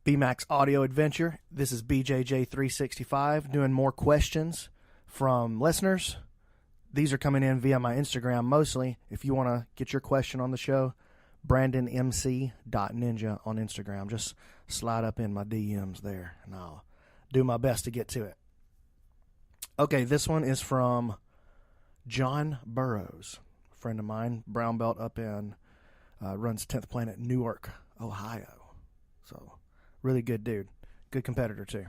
BMAX Audio Adventure. This is BJJ365 doing more questions from listeners. These are coming in via my Instagram mostly. If you want to get your question on the show, BrandonMC.Ninja on Instagram. Just slide up in my DMs there, and I'll do my best to get to it. Okay, this one is from John Burrows, a friend of mine, brown belt up in, runs 10th Planet, Newark, Ohio. So, really good dude. Good competitor, too.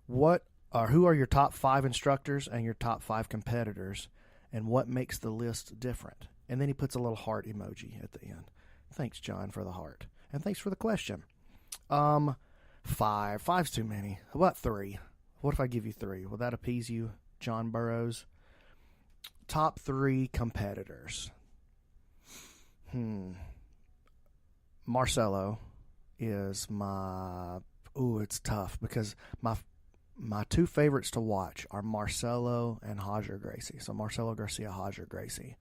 Who are your top 5 instructors and your top 5 competitors, and what makes the list different? And then he puts a little heart emoji at the end. Thanks, John, for the heart. And thanks for the question. 5. 5's too many. How about 3? What if I give you 3? Will that appease you, John Burrows? Top 3 competitors. Marcelo is my... Ooh, it's tough because my 2 favorites to watch are Marcelo and Roger Gracie. So Marcelo Garcia, Roger Gracie.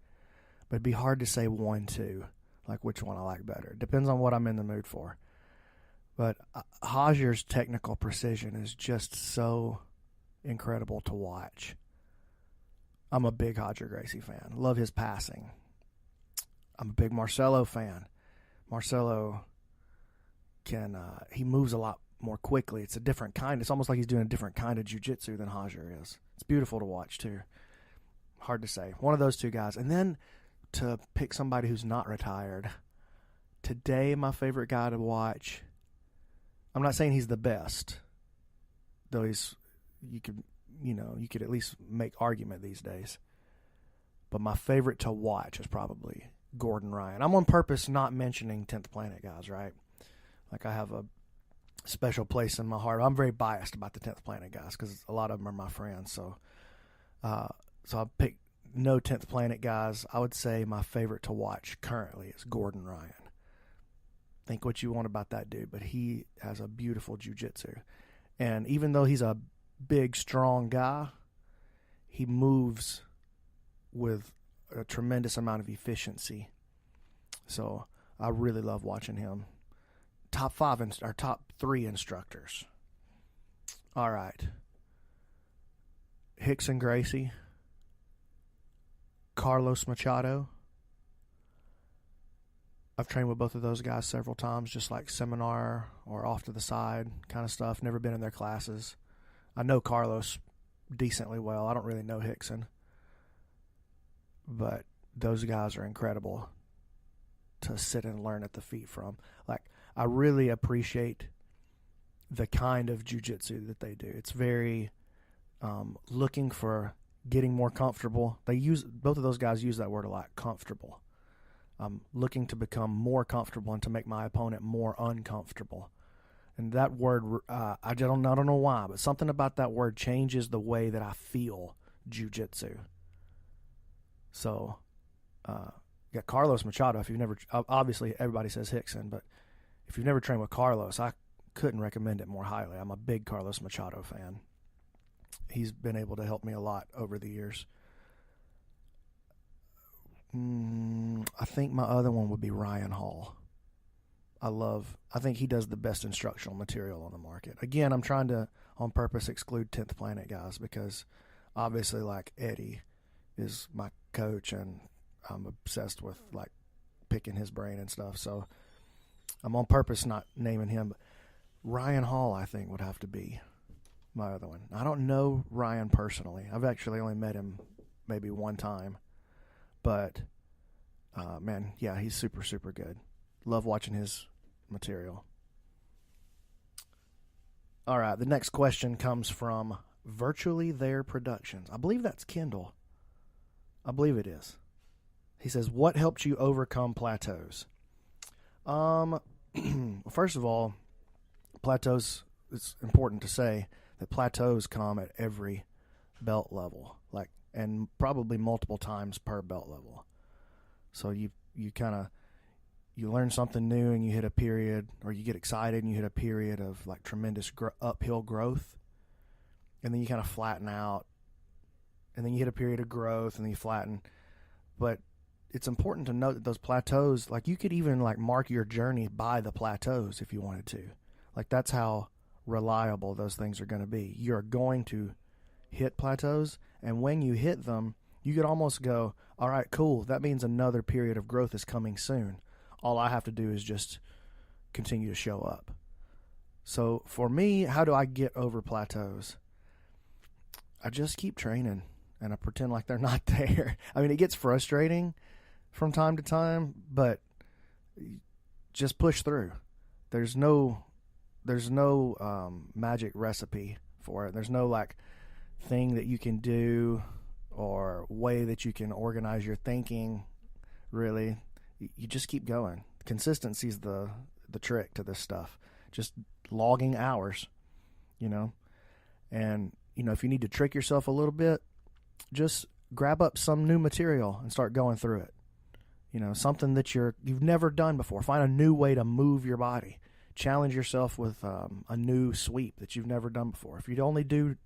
But it'd be hard to say 1, 2, like which one I like better. It depends on what I'm in the mood for. But Roger's technical precision is just so incredible to watch. I'm a big Roger Gracie fan. Love his passing. I'm a big Marcelo fan. Marcelo he moves a lot more quickly. It's a different kind. It's almost like he's doing a different kind of jiu-jitsu than Roger is. It's beautiful to watch, too. Hard to say. One of those 2 guys. And then to pick somebody who's not retired, today my favorite guy to watch, I'm not saying he's the best, though you could at least make argument these days. But my favorite to watch is probably Gordon Ryan. I'm on purpose not mentioning 10th Planet guys, right? Like I have a special place in my heart. I'm very biased about the 10th Planet guys because a lot of them are my friends. So I picked no 10th Planet guys. I would say my favorite to watch currently is Gordon Ryan. Think what you want about that dude, but he has a beautiful jiu-jitsu. And even though he's a big, strong guy, he moves with a tremendous amount of efficiency. So I really love watching him. Top 3 instructors. All right. Rickson Gracie, Carlos Machado. I've trained with both of those guys several times, just like seminar or off to the side kind of stuff. Never been in their classes. I know Carlos decently well. I don't really know Rickson. But those guys are incredible to sit and learn at the feet from. Like, I really appreciate the kind of jiu-jitsu that they do. It's very looking for getting more comfortable. Both of those guys use that word a lot, comfortable. Looking to become more comfortable and to make my opponent more uncomfortable. And that word, I don't know why, but something about that word changes the way that I feel jiu-jitsu. So, yeah, Carlos Machado, if you've never, obviously everybody says Rickson, but if you've never trained with Carlos, I couldn't recommend it more highly. I'm a big Carlos Machado fan. He's been able to help me a lot over the years. I think my other one would be Ryan Hall. I think he does the best instructional material on the market. Again, I'm trying to, on purpose, exclude 10th Planet guys because obviously, like, Eddie is my coach and I'm obsessed with, like, picking his brain and stuff. So I'm on purpose not naming him. But Ryan Hall, I think, would have to be my other one. I don't know Ryan personally. I've actually only met him maybe one time. But, man, yeah, he's super, super good. Love watching his material. All right, the next question comes from Virtually There Productions. I believe that's Kendall. I believe it is. He says, what helped you overcome plateaus? First of all, plateaus, it's important to say that plateaus come at every belt level, and probably multiple times per belt level. So you learn something new and you hit a period, or you get excited and you hit a period of like tremendous uphill growth, and then you kind of flatten out, and then you hit a period of growth and then you flatten. But it's important to note that those plateaus, like you could even like mark your journey by the plateaus if you wanted to. Like, that's how reliable those things are going to be. You're going to hit plateaus, and when you hit them, you could almost go, all right, cool, that means another period of growth is coming soon. All I have to do is just continue to show up. So for me, how do I get over plateaus? I just keep training, and I pretend like they're not there. I mean, it gets frustrating from time to time, but just push through. There's no magic recipe for it. There's no like thing that you can do or way that you can organize your thinking. Really, you just keep going. Consistency is the trick to this stuff. Just logging hours, and if you need to trick yourself a little bit, just grab up some new material and start going through it. Something that you've never done before. Find a new way to move your body. Challenge yourself with a new sweep that you've never done before. If you only do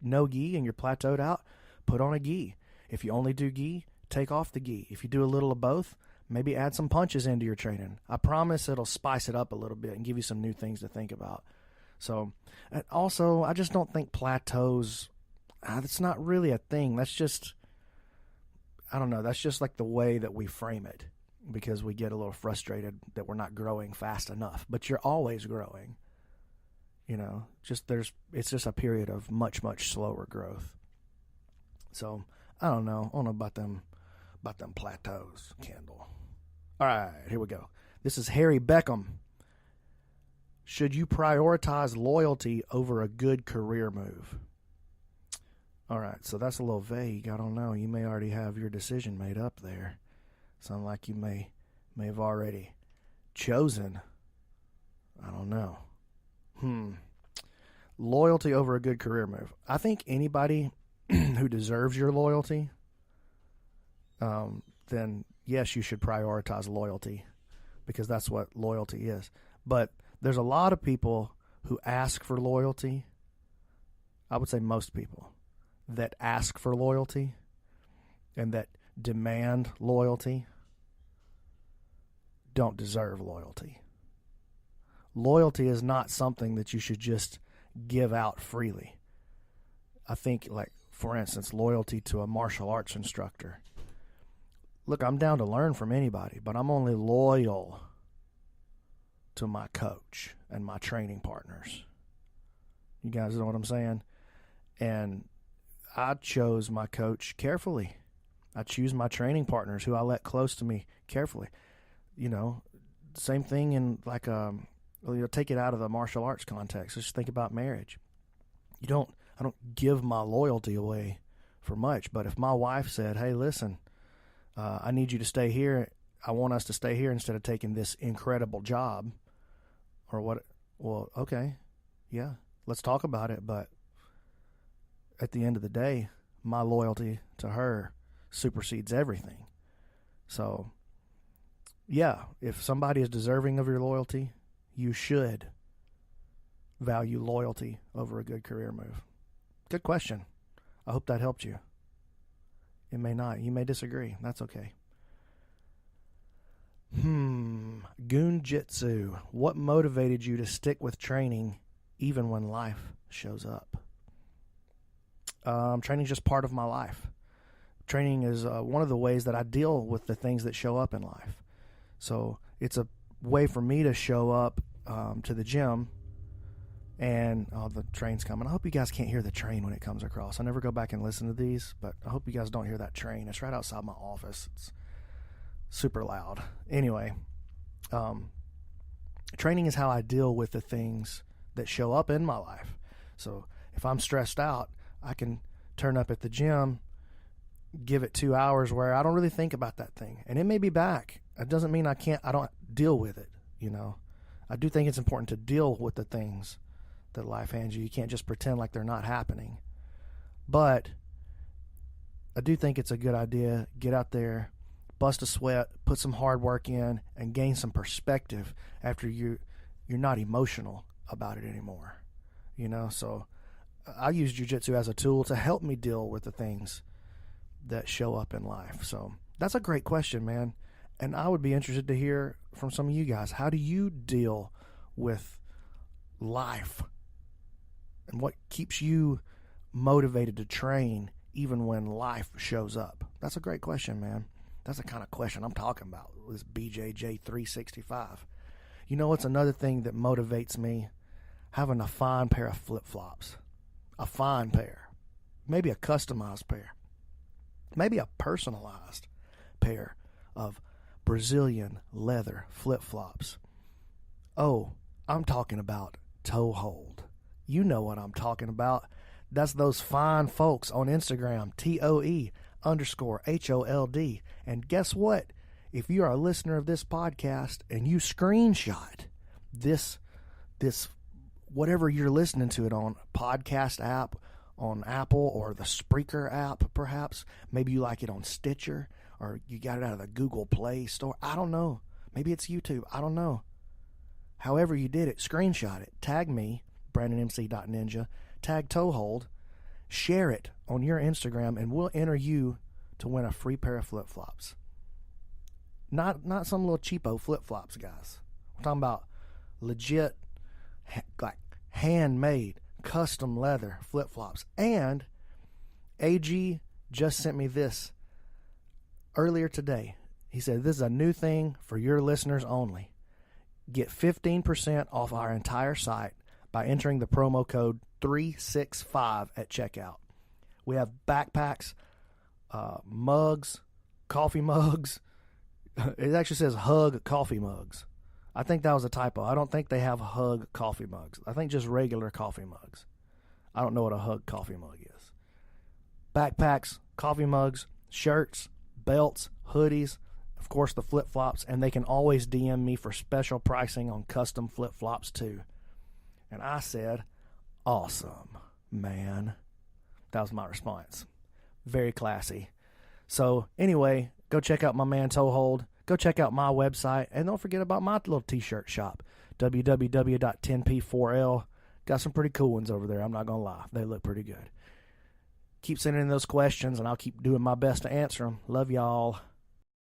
no gi and you're plateaued out, put on a gi. If you only do gi, take off the gi. If you do a little of both, maybe add some punches into your training. I promise it'll spice it up a little bit and give you some new things to think about. So, and also, I just don't think plateaus, that's not really a thing. That's just, I don't know, that's just like the way that we frame it, because we get a little frustrated that we're not growing fast enough. But you're always growing. It's just a period of much, much slower growth. So, I don't know about them plateaus, Kendall. All right, here we go. This is Harry Beckham. Should you prioritize loyalty over a good career move? All right, so that's a little vague. I don't know. You may already have your decision made up there. Sound like you may have already chosen. I don't know. Loyalty over a good career move. I think anybody who deserves your loyalty, then yes, you should prioritize loyalty, because that's what loyalty is. But there's a lot of people who ask for loyalty. I would say most people that ask for loyalty and that demand loyalty don't deserve loyalty. Loyalty is not something that you should just give out freely. I think, like, for instance, loyalty to a martial arts instructor. Look, I'm down to learn from anybody, but I'm only loyal to my coach and my training partners. You guys know what I'm saying? And I chose my coach carefully. I choose my training partners who I let close to me carefully. Same thing in like take it out of the martial arts context. Just think about marriage. I don't give my loyalty away for much, but if my wife said, "Hey, listen, I need you to stay here. I want us to stay here instead of taking this incredible job," or what? Well, okay, yeah, let's talk about it. But at the end of the day, my loyalty to her supersedes everything. So, yeah, if somebody is deserving of your loyalty, you should value loyalty over a good career move. Good question. I hope that helped you. It may not. You may disagree. That's okay. Goon-jitsu. What motivated you to stick with training even when life shows up? Training is just part of my life. Training is one of the ways that I deal with the things that show up in life. So it's a way for me to show up to the gym, and the train's coming. I hope you guys can't hear the train when it comes across. I never go back and listen to these, but I hope you guys don't hear that train. It's right outside my office. It's super loud. Anyway, training is how I deal with the things that show up in my life. So if I'm stressed out, I can turn up at the gym, give it 2 hours where I don't really think about that thing, and it may be back. It doesn't mean I don't deal with it. I do think it's important to deal with the things that life hands you. You can't just pretend like they're not happening. But I do think it's a good idea. Get out there, bust a sweat, put some hard work in, and gain some perspective after you're not emotional about it anymore. So I use jiu-jitsu as a tool to help me deal with the things that show up in life. So that's a great question, man. And I would be interested to hear from some of you guys. How do you deal with life and what keeps you motivated to train even when life shows up? That's a great question, man. That's the kind of question I'm talking about, this BJJ365. You know what's another thing that motivates me? Having a fine pair of flip-flops. A fine pair. Maybe a customized pair. Maybe a personalized pair of Brazilian leather flip-flops. Oh, I'm talking about toe hold. You know what I'm talking about. That's those fine folks on Instagram, TOE_HOLD. And guess what? If you are a listener of this podcast and you screenshot this whatever you're listening to it on, podcast app, on Apple or the Spreaker app perhaps, maybe you like it on Stitcher or you got it out of the Google Play Store. I don't know. Maybe it's YouTube. I don't know. However you did it, screenshot it. Tag me, BrandonMC.Ninja. Tag Toehold. Share it on your Instagram, and we'll enter you to win a free pair of flip-flops. Not some little cheapo flip-flops, guys. We're talking about legit, like handmade, custom leather flip-flops. And AG just sent me this earlier today. He said, this is a new thing for your listeners only. Get 15% off our entire site by entering the promo code 365 at checkout. We have backpacks, mugs, coffee mugs. It actually says Hug coffee mugs. I think that was a typo. I don't think they have Hug coffee mugs. I think just regular coffee mugs. I don't know what a Hug coffee mug is. Backpacks, coffee mugs, shirts, belts, hoodies, of course the flip-flops, and they can always DM me for special pricing on custom flip-flops too. And I said, awesome, man. That was my response. Very classy. So anyway, go check out my man Toehold. Go check out my website. And don't forget about my little t-shirt shop, www.10p4l. Got some pretty cool ones over there. I'm not going to lie. They look pretty good. Keep sending in those questions, and I'll keep doing my best to answer them. Love y'all.